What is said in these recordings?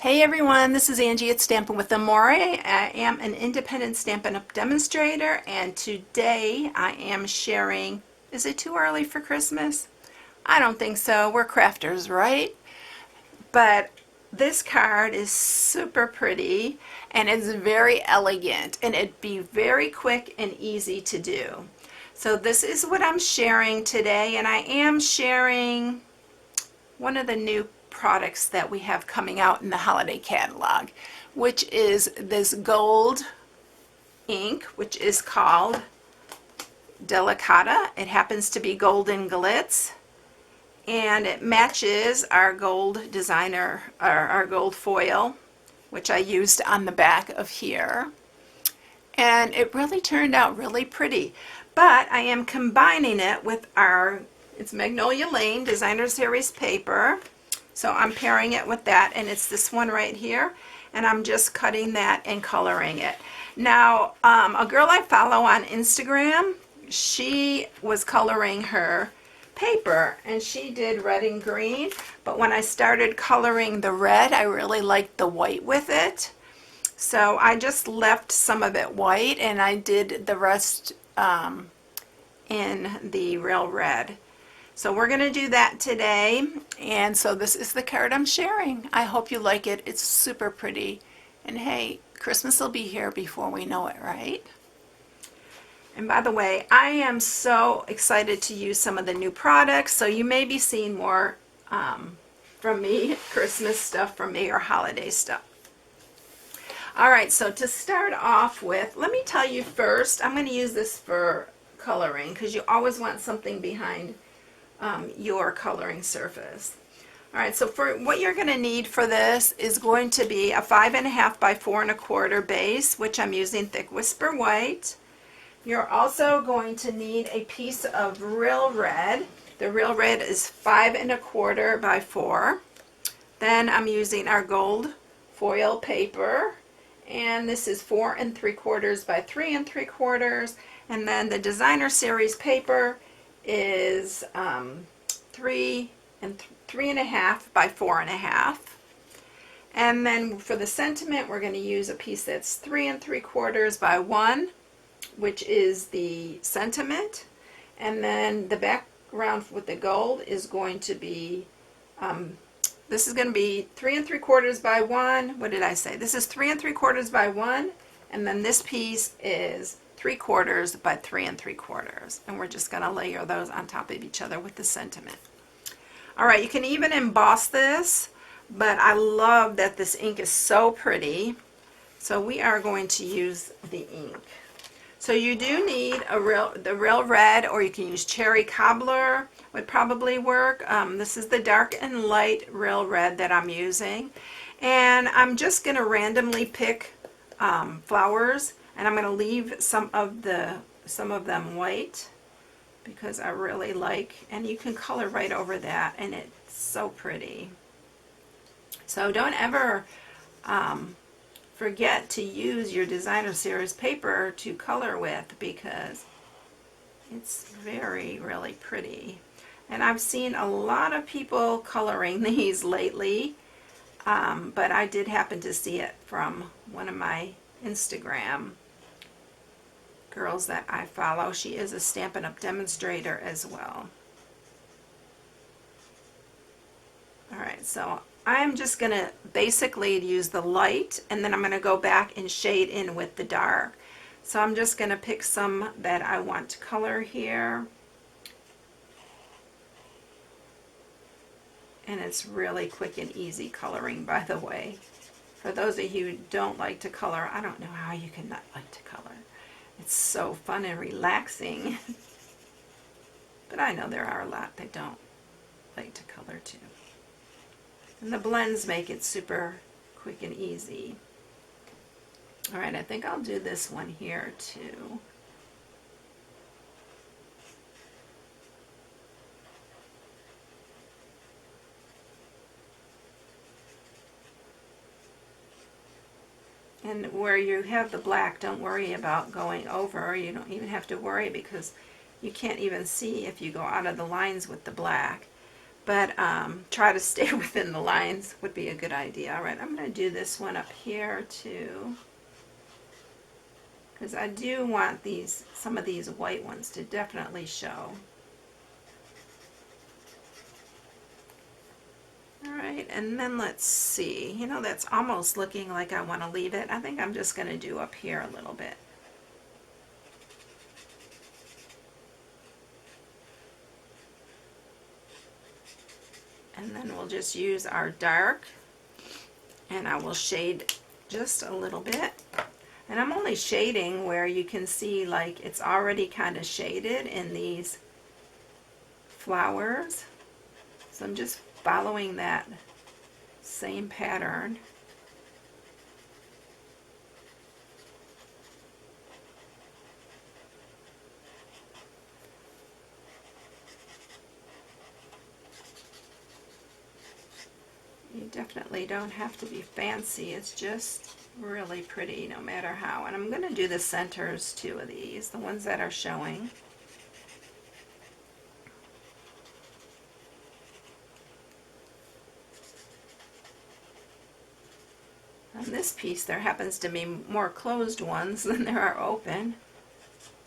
Hey everyone, this is Angie at Stampin' with Amore. I am an independent Stampin' Up! Demonstrator, and today I am sharing, is it too early for Christmas? I don't think so. We're crafters, right? But this card is super pretty and it's very elegant and it'd be very quick and easy to do. So this is what I'm sharing today, and I am sharing one of the new products that we have coming out in the holiday catalog, which is this gold ink, which is called Delicata. It happens to be golden glitz, and it matches our gold designer, our gold foil, which I used on the back of here. And it really turned out really pretty. But I am combining it with it's Magnolia Lane Designer Series paper. So I'm pairing it with that, and it's this one right here. And I'm just cutting that and coloring it. Now, a girl I follow on Instagram, she was coloring her paper, and she did red and green. But when I started coloring the red, I really liked the white with it. So I just left some of it white, and I did the rest in the real red. So we're going to do that today, and so this is the card I'm sharing. I hope you like it. It's super pretty, and hey, Christmas will be here before we know it, right? And by the way, I am so excited to use some of the new products, so you may be seeing more from me, Christmas stuff from me, or holiday stuff. All right, so to start off with, let me tell you first, I'm going to use this for coloring because you always want something behind your coloring surface. All right, so for what you're going to need for this is going to be a 5.5 by 4 1/4 base, which I'm using Thick Whisper White. You're also going to need a piece of real red. The real red is 5 1/4 by 4. Then I'm using our gold foil paper, and this is 4 3/4 by 3 3/4. And then the Designer Series paper is 3 3.5 by 4.5. And then for the sentiment, we're going to use a piece that's 3 3/4 by 1, which is the sentiment. And then the background with the gold is going to be, this is going to be 3 3/4 by 1. What did I say? This is 3 3/4 by 1, and then this piece is 3/4 by 3 3/4, and we're just going to layer those on top of each other with the sentiment. All right, you can even emboss this, but I love that this ink is so pretty, so we are going to use the ink. So you do need the real red, or you can use cherry cobbler, would probably work. This is the dark and light real red that I'm using, and I'm just going to randomly pick flowers. And I'm going to leave some of them white because I really like, and you can color right over that, and it's so pretty. So don't ever forget to use your Designer Series paper to color with, because it's really pretty. And I've seen a lot of people coloring these lately, but I did happen to see it from one of my Instagram girls that I follow. She is a Stampin' Up! Demonstrator as well. Alright, so I'm just going to basically use the light, and then I'm going to go back and shade in with the dark. So I'm just going to pick some that I want to color here. And it's really quick and easy coloring, by the way. For those of you who don't like to color, I don't know how you can not like to color. It's so fun and relaxing. But I know there are a lot that don't like to color too. And the blends make it super quick and easy. Alright, I think I'll do this one here too. And where you have the black, don't worry about going over. You don't even have to worry, because you can't even see if you go out of the lines with the black. but try to stay within the lines would be a good idea. All right, I'm going to do this one up here too, because I do want some of these white ones to definitely show. All right, and then let's see. You know, that's almost looking like I want to leave it. I think I'm just going to do up here a little bit. And then we'll just use our dark, and I will shade just a little bit. And I'm only shading where you can see like it's already kind of shaded in these flowers. So I'm just following that same pattern. You definitely don't have to be fancy. It's just really pretty no matter how. And I'm going to do the centers too of these, the ones that are showing. On this piece there happens to be more closed ones than there are open,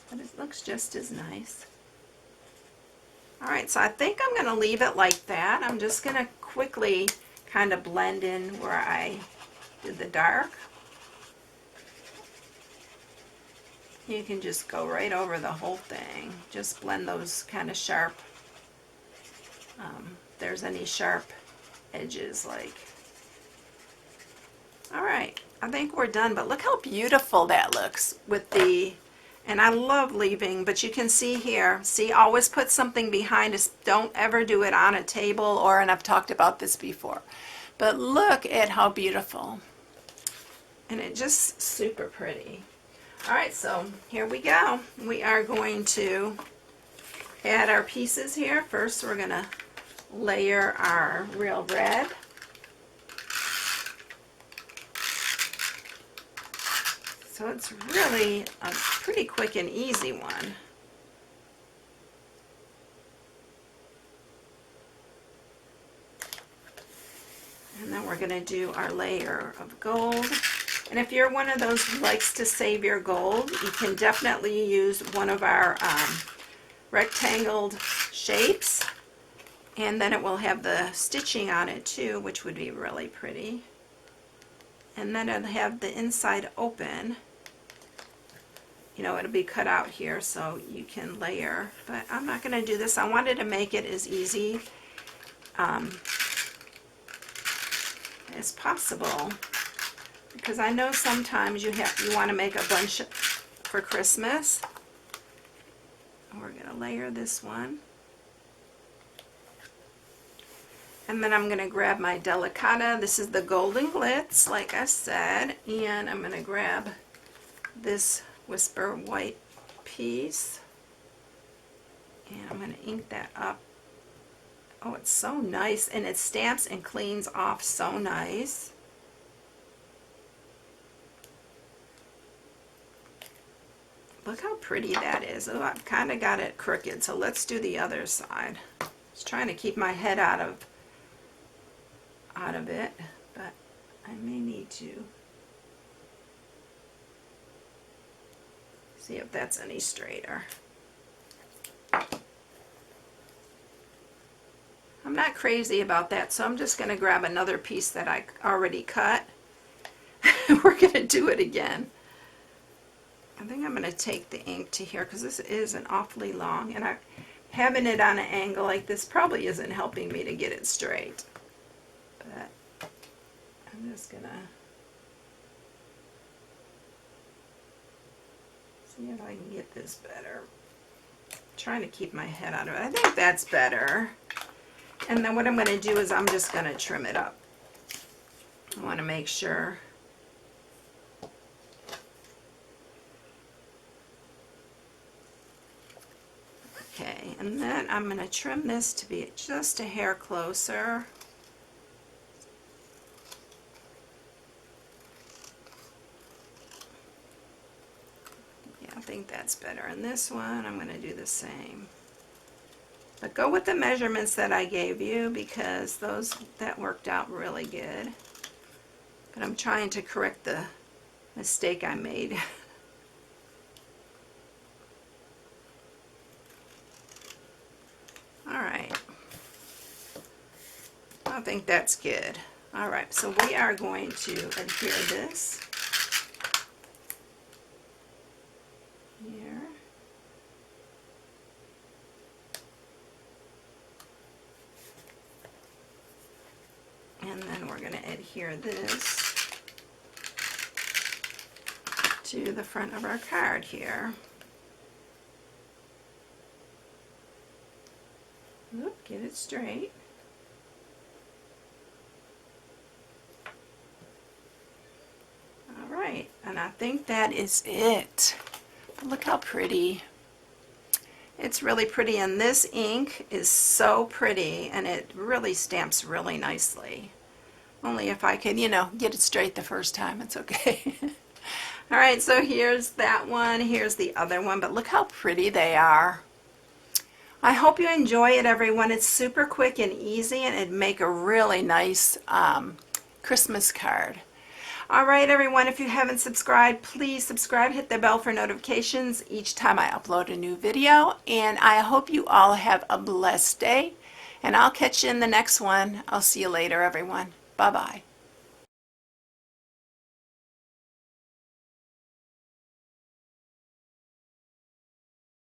but it looks just as nice. Alright, so I think I'm going to leave it like that. I'm just going to quickly kind of blend in where I did the dark. You can just go right over the whole thing. Just blend those kind of sharp, if there's any sharp edges like. Alright, I think we're done, but look how beautiful that looks with the, and I love leaving, but you can see here, see, always put something behind us. Don't ever do it on a table, or, and I've talked about this before, but look at how beautiful. And it just super pretty. Alright, so here we go. We are going to add our pieces here. First we're going to layer our real red. So it's really a pretty quick and easy one. And then we're going to do our layer of gold. And if you're one of those who likes to save your gold, you can definitely use one of our rectangled shapes. And then it will have the stitching on it too, which would be really pretty. And then it'll have the inside open. You know, it'll be cut out here so you can layer, but I'm not going to do this. I wanted to make it as easy as possible, because I know sometimes you want to make a bunch for Christmas. We're going to layer this one. And then I'm going to grab my Delicata. This is the Golden Glitz, like I said, and I'm going to grab this Whisper white piece, and I'm going to ink that up. Oh, it's so nice, and it stamps and cleans off so nice. Look how pretty that is. Oh, I've kind of got it crooked, so let's do the other side. I was trying to keep my head out of it, but I may need to see if that's any straighter. I'm not crazy about that, so I'm just going to grab another piece that I already cut. We're going to do it again. I think I'm going to take the ink to here because this is an awfully long, and having it on an angle like this probably isn't helping me to get it straight. But I'm just going to see if I can get this better. I'm trying to keep my head out of it. I think that's better. And then what I'm going to do is I'm just going to trim it up. I want to make sure. Okay, and then I'm going to trim this to be just a hair closer. Yeah, I think that's better. And this one, I'm going to do the same. But go with the measurements that I gave you because that worked out really good. But I'm trying to correct the mistake I made. All right. I think that's good. All right, so we are going to adhere this here. And then we're going to adhere this to the front of our card here. Oop, get it straight. All right, and I think that is it. Look how pretty. It's really pretty, and this ink is so pretty, and it really stamps really nicely. Only if I could, you know, get it straight the first time, it's okay. All right, so here's that one, here's the other one, but look how pretty they are. I hope you enjoy it, everyone. It's super quick and easy, and it'd make a really nice Christmas card. All right, everyone, if you haven't subscribed, please subscribe, hit the bell for notifications each time I upload a new video, and I hope you all have a blessed day, and I'll catch you in the next one. I'll see you later, everyone. Bye-bye.